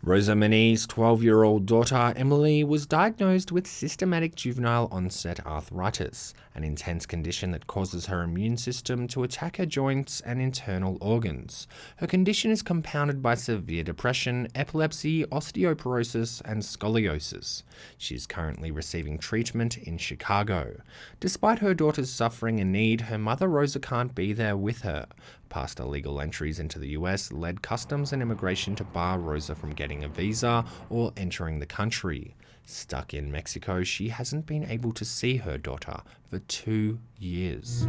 Rosa Mani's 12-year-old daughter, Emily, was diagnosed with systematic juvenile onset arthritis, an intense condition that causes her immune system to attack her joints and internal organs. Her condition is compounded by severe depression, epilepsy, osteoporosis, and scoliosis. She is currently receiving treatment in Chicago. Despite her daughter's suffering and need, her mother Rosa can't be there with her. Past illegal entries into the US led Customs and Immigration to bar Rosa from getting a visa or entering the country. Stuck in Mexico, she hasn't been able to see her daughter for 2 years.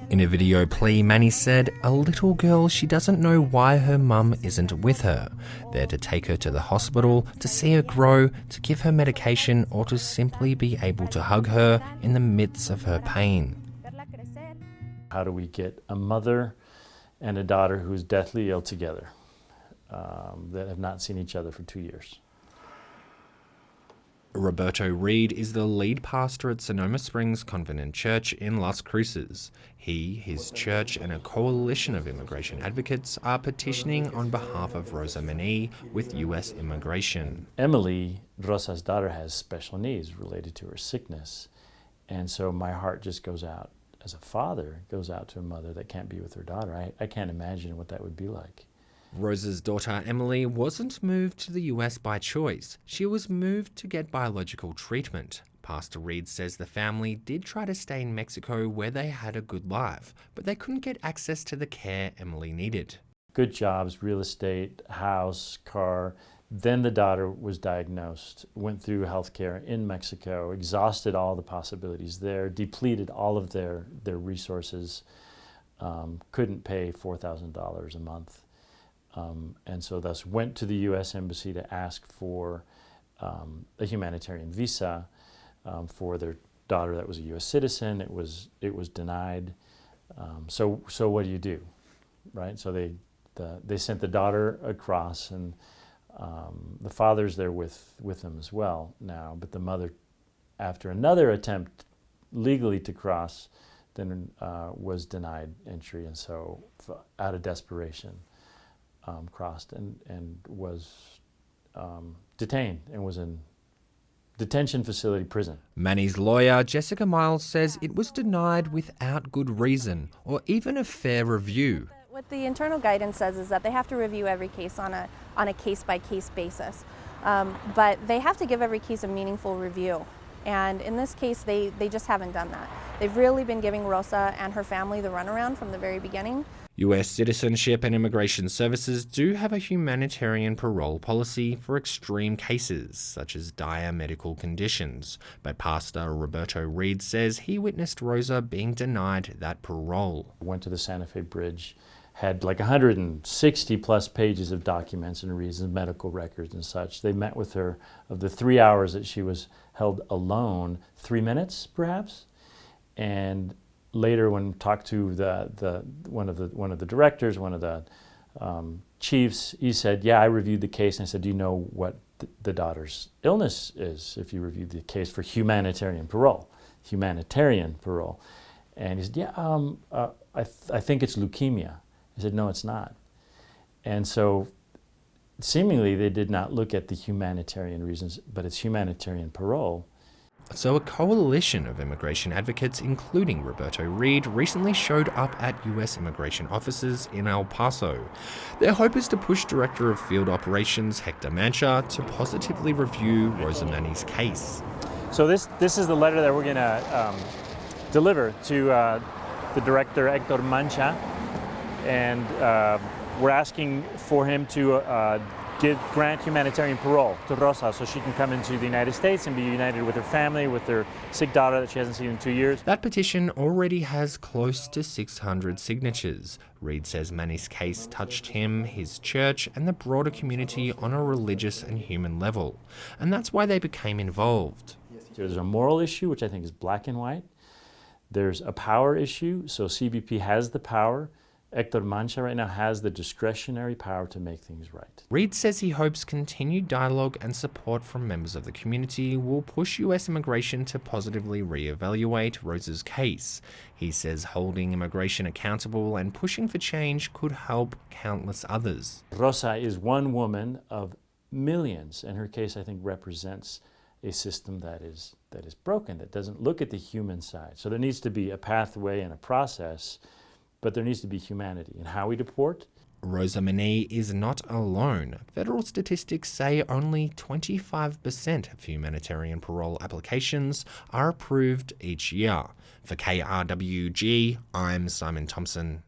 In a video plea, Mani said, "A little girl, she doesn't know why her mum isn't with her. They're to take her to the hospital, to see her grow, to give her medication, or to simply be able to hug her in the midst of her pain." How do we get a mother and a daughter who's deathly ill together that have not seen each other for 2 years? Roberto Reed is the lead pastor at Sonoma Springs Covenant Church in Las Cruces. He, his church, and a coalition of immigration advocates are petitioning on behalf of Rosa Mani with U.S. immigration. Emily, Rosa's daughter, has special needs related to her sickness. And so my heart just goes out, as a father, goes out to a mother that can't be with her daughter. I can't imagine what that would be like. Rosa's daughter, Emily, wasn't moved to the US by choice. She was moved to get biological treatment. Pastor Reed says the family did try to stay in Mexico where they had a good life, but they couldn't get access to the care Emily needed. Good jobs, real estate, house, car. Then the daughter was diagnosed, went through healthcare in Mexico, exhausted all the possibilities there, depleted all of their resources, couldn't pay $4,000 a month. And so thus went to the U.S. Embassy to ask for a humanitarian visa for their daughter that was a U.S. citizen. It was denied. So what do? Right? So they sent the daughter across, and the father's there with them as well now, but the mother, after another attempt legally to cross, then was denied entry, and so out of desperation crossed and was detained and was in detention facility prison. Mani's lawyer, Jessica Miles, says it was denied without good reason or even a fair review. What the internal guidance says is that they have to review every case on a case-by-case basis, but they have to give every case a meaningful review. And in this case, they just haven't done that. They've really been giving Rosa and her family the runaround from the very beginning. U.S. Citizenship and Immigration Services do have a humanitarian parole policy for extreme cases, such as dire medical conditions. But Pastor Roberto Reed says he witnessed Rosa being denied that parole. Went to the Santa Fe Bridge, had like 160 plus pages of documents and reasons, medical records and such. They met with her. Of the 3 hours that she was held alone, 3 minutes perhaps. And later, when talked to one of the directors, one of the chiefs, he said, "Yeah, I reviewed the case." And I said, "Do you know what the daughter's illness is? If you reviewed the case for humanitarian parole." And he said, "Yeah, I think it's leukemia." I said, "No, it's not." And so, seemingly, they did not look at the humanitarian reasons, but it's humanitarian parole. So a coalition of immigration advocates, including Roberto Reed, recently showed up at U.S. immigration offices in El Paso. Their hope is to push Director of Field Operations Hector Mancha to positively review Rosa Mani's case. So this is the letter that we're going to deliver to the Director Hector Mancha, and we're asking for him to grant humanitarian parole to Rosa so she can come into the United States and be united with her family, with her sick daughter that she hasn't seen in 2 years. That petition already has close to 600 signatures. Reed says Mani's case touched him, his church, and the broader community on a religious and human level. And that's why they became involved. There's a moral issue, which I think is black and white. There's a power issue, so CBP has the power Hector Mancha right now has the discretionary power to make things right. Reid says he hopes continued dialogue and support from members of the community will push US immigration to positively re-evaluate Rosa's case. He says holding immigration accountable and pushing for change could help countless others. Rosa is one woman of millions, and her case, I think, represents a system that is broken, that doesn't look at the human side. So there needs to be a pathway and a process, but there needs to be humanity in how we deport. Rosa Mani is not alone. Federal statistics say only 25% of humanitarian parole applications are approved each year. For KRWG, I'm Simon Thompson.